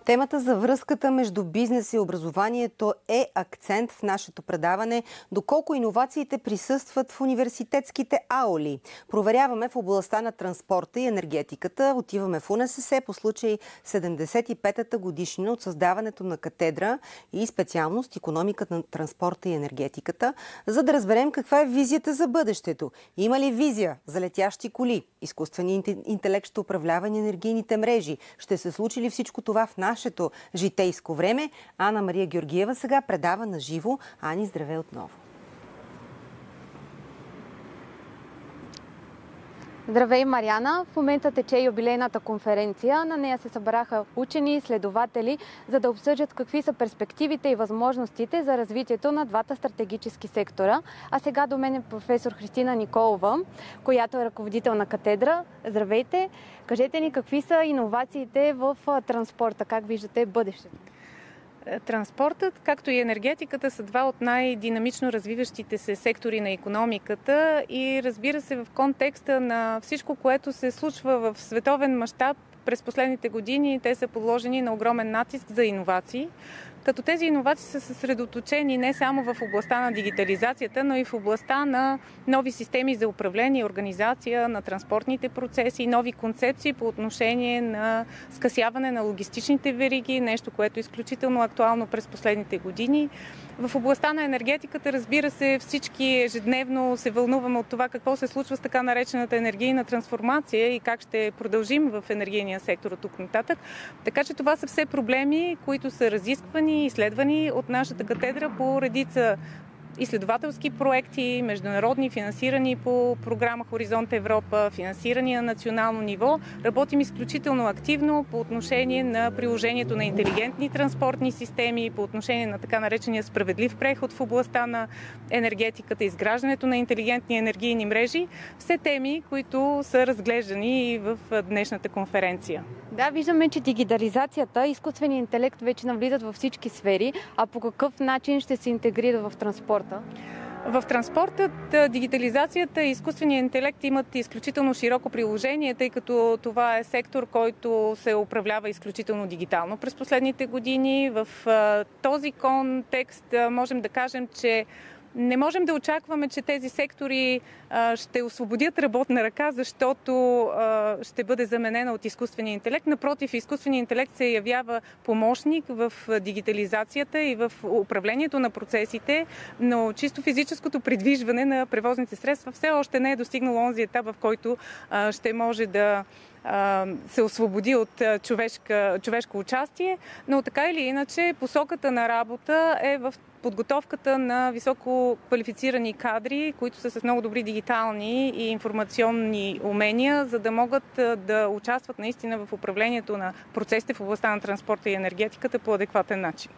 Темата за връзката между бизнес и образованието е акцент в нашето предаване. Доколко иновациите присъстват в университетските аули. Проверяваме в областта на транспорта и енергетиката. Отиваме в УНСС по случай 75-та годишнина от създаването на катедра и специалност икономиката на транспорта и енергетиката, за да разберем каква е визията за бъдещето. Има ли визия за летящи коли? Изкуственият интелект ще управлява енергийните мрежи. Ще се случи ли всичко това в нашето житейско време? Ана Мария Георгиева сега предава на живо. Ани, здравей отново! Здравей, Мариана! В момента тече юбилейната конференция. На нея се събраха учени и изследователи, за да обсъждат какви са перспективите и възможностите за развитието на двата стратегически сектора. А сега до мен е професор Христина Николова, която е ръководител на катедра. Здравейте! Кажете ни какви са иновациите в транспорта, как виждате бъдещето? Транспортът, както и енергетиката, са два от най-динамично развиващите се сектори на икономиката и разбира се в контекста на всичко, което се случва в световен мащаб през последните години, те са подложени на огромен натиск за иновации. Като тези иновации са съсредоточени не само в областта на дигитализацията, но и в областта на нови системи за управление и организация на транспортните процеси, нови концепции по отношение на скъсяване на логистичните вериги, нещо, което е изключително актуално през последните години. В областта на енергетиката, разбира се, всички ежедневно се вълнуваме от това какво се случва с така наречената енергийна трансформация и как ще продължим в енергийния сектор от тук нататък. Така че това са все проблеми, които са разисквани и изследвани от нашата катедра по редица изследователски проекти, международни, финансирани по програма Хоризонт Европа, финансирани на национално ниво. Работим изключително активно по отношение на приложението на интелигентни транспортни системи, по отношение на така наречения справедлив преход в областта на енергетиката, изграждането на интелигентни енергийни мрежи. Все теми, които са разглеждани и в днешната конференция. Да, виждаме, че дигитализацията и изкуственият интелект вече навлизат във всички сфери. А по какъв начин ще се интегрира в транспорта? В транспортът дигитализацията и изкуственият интелект имат изключително широко приложение, тъй като това е сектор, който се управлява изключително дигитално през последните години. В този контекст можем да кажем, че не можем да очакваме, че тези сектори ще освободят работна ръка, защото ще бъде заменена от изкуствения интелект. Напротив, изкуственият интелект се явява помощник в дигитализацията и в управлението на процесите, но чисто физическото придвижване на превозните средства все още не е достигнало онзи етап, в който ще може да се освободи от човешко участие, но така или иначе посоката на работа е в подготовката на високо квалифицирани кадри, които са с много добри дигитални и информационни умения, за да могат да участват наистина в управлението на процесите в областта на транспорта и енергетиката по адекватен начин.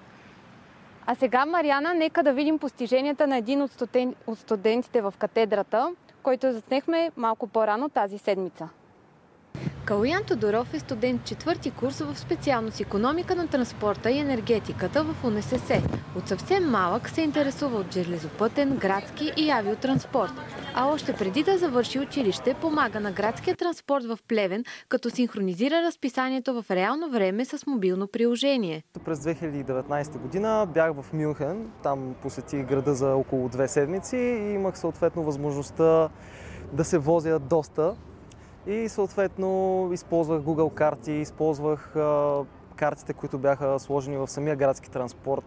А сега, Мариана, нека да видим постиженията на един от студентите в катедрата, който заснехме малко по-рано тази седмица. Калуян Тодоров е студент четвърти курс в специалност икономика на транспорта и енергетиката в УНСС. От съвсем малък се интересува от железопътен, градски и авиотранспорт. А още преди да завърши училище, помага на градския транспорт в Плевен, като синхронизира разписанието в реално време с мобилно приложение. През 2019 година бях в Мюнхен, там посетих града за около 2 седмици и имах съответно възможността да се возя доста. И съответно използвах Google карти, използвах картите, които бяха сложени в самия градски транспорт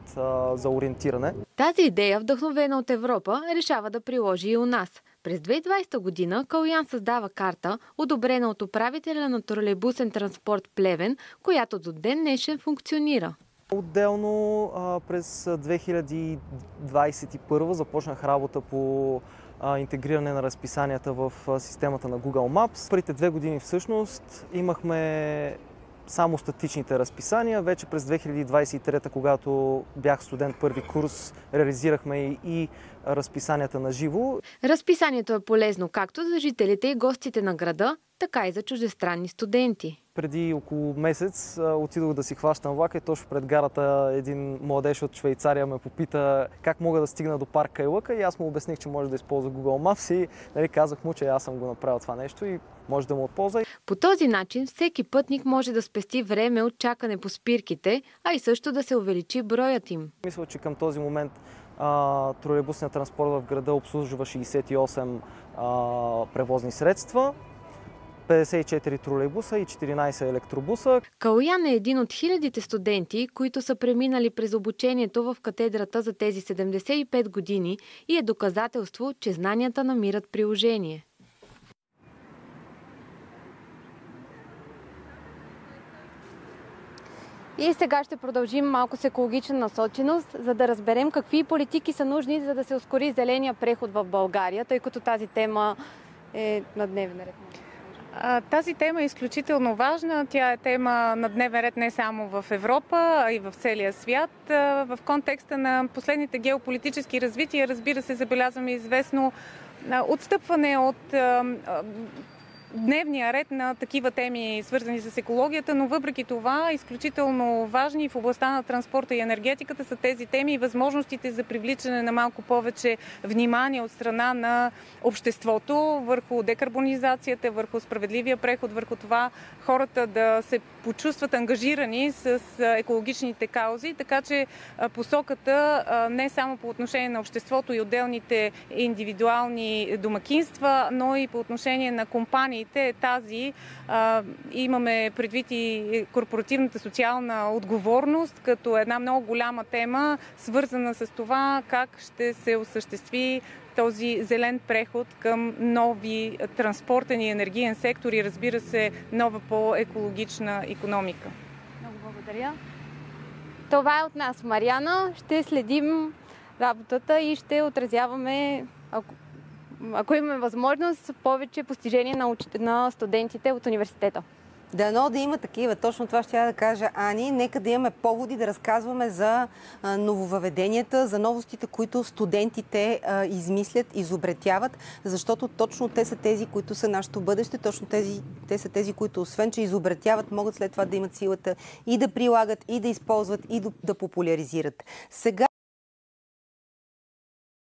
за ориентиране. Тази идея, вдъхновена от Европа, решава да приложи и у нас. През 2020 година Калуян създава карта, одобрена от управителя на тролейбусен транспорт Плевен, която до ден днешен функционира. Отделно през 2021 започнах работа по интегриране на разписанията в системата на Google Maps. Първите 2 години всъщност имахме само статичните разписания. Вече през 2023, когато бях студент първи курс, реализирахме и разписанията на живо. Разписанието е полезно както за жителите и гостите на града, така и за чуждестранни студенти. преди около месец отидох да си хващам влака и точно пред гарата един младеж от Швейцария ме попита как мога да стигна до парк Кайлъка и аз му обясних, че може да използва Google Maps и казах му, че аз съм го направил това нещо и може да му отползва. По този начин всеки пътник може да спести време от чакане по спирките, а и също да се увеличи броят им. Мисля, че към този момент тролейбусният транспорт в града обслужва 68 превозни средства, 54 тролейбуса и 14 електробуса. Калоян е един от хилядите студенти, които са преминали през обучението в катедрата за тези 75 години и е доказателство, че знанията намират приложение. И сега ще продължим малко с екологична насоченост, за да разберем какви политики са нужни, за да се ускори зеления преход в България, тъй като тази тема е на дневен ред. Тази тема е изключително важна. Тя е тема на дневен ред не само в Европа, а и в целия свят. В контекста на последните геополитически развития, разбира се, забелязваме известно отстъпване от дневния ред на такива теми, свързани с екологията, но въпреки това изключително важни в областта на транспорта и енергетиката са тези теми и възможностите за привличане на малко повече внимание от страна на обществото върху декарбонизацията, върху справедливия преход, върху това хората да се почувстват ангажирани с екологичните каузи, така че посоката не само по отношение на обществото и отделните индивидуални домакинства, но и по отношение на компании е тази. Имаме предвид и корпоративната социална отговорност като една много голяма тема, свързана с това как ще се осъществи този зелен преход към нови транспортен и енергиен сектор и, разбира се, нова по-екологична икономика. Много благодаря. Това е от нас, Мариана. Ще следим работата и ще отразяваме, ако имаме възможност, повече постижения на студентите от университета. Дано да има такива. Точно това ще я да кажа, Ани. Нека да имаме поводи да разказваме за нововъведенията, за новостите, които студентите измислят, изобретяват, защото точно те са тези, които са нашето бъдеще, точно те са тези, които освен, че изобретяват, могат след това да имат силата и да прилагат, и да използват, и да популяризират. Сега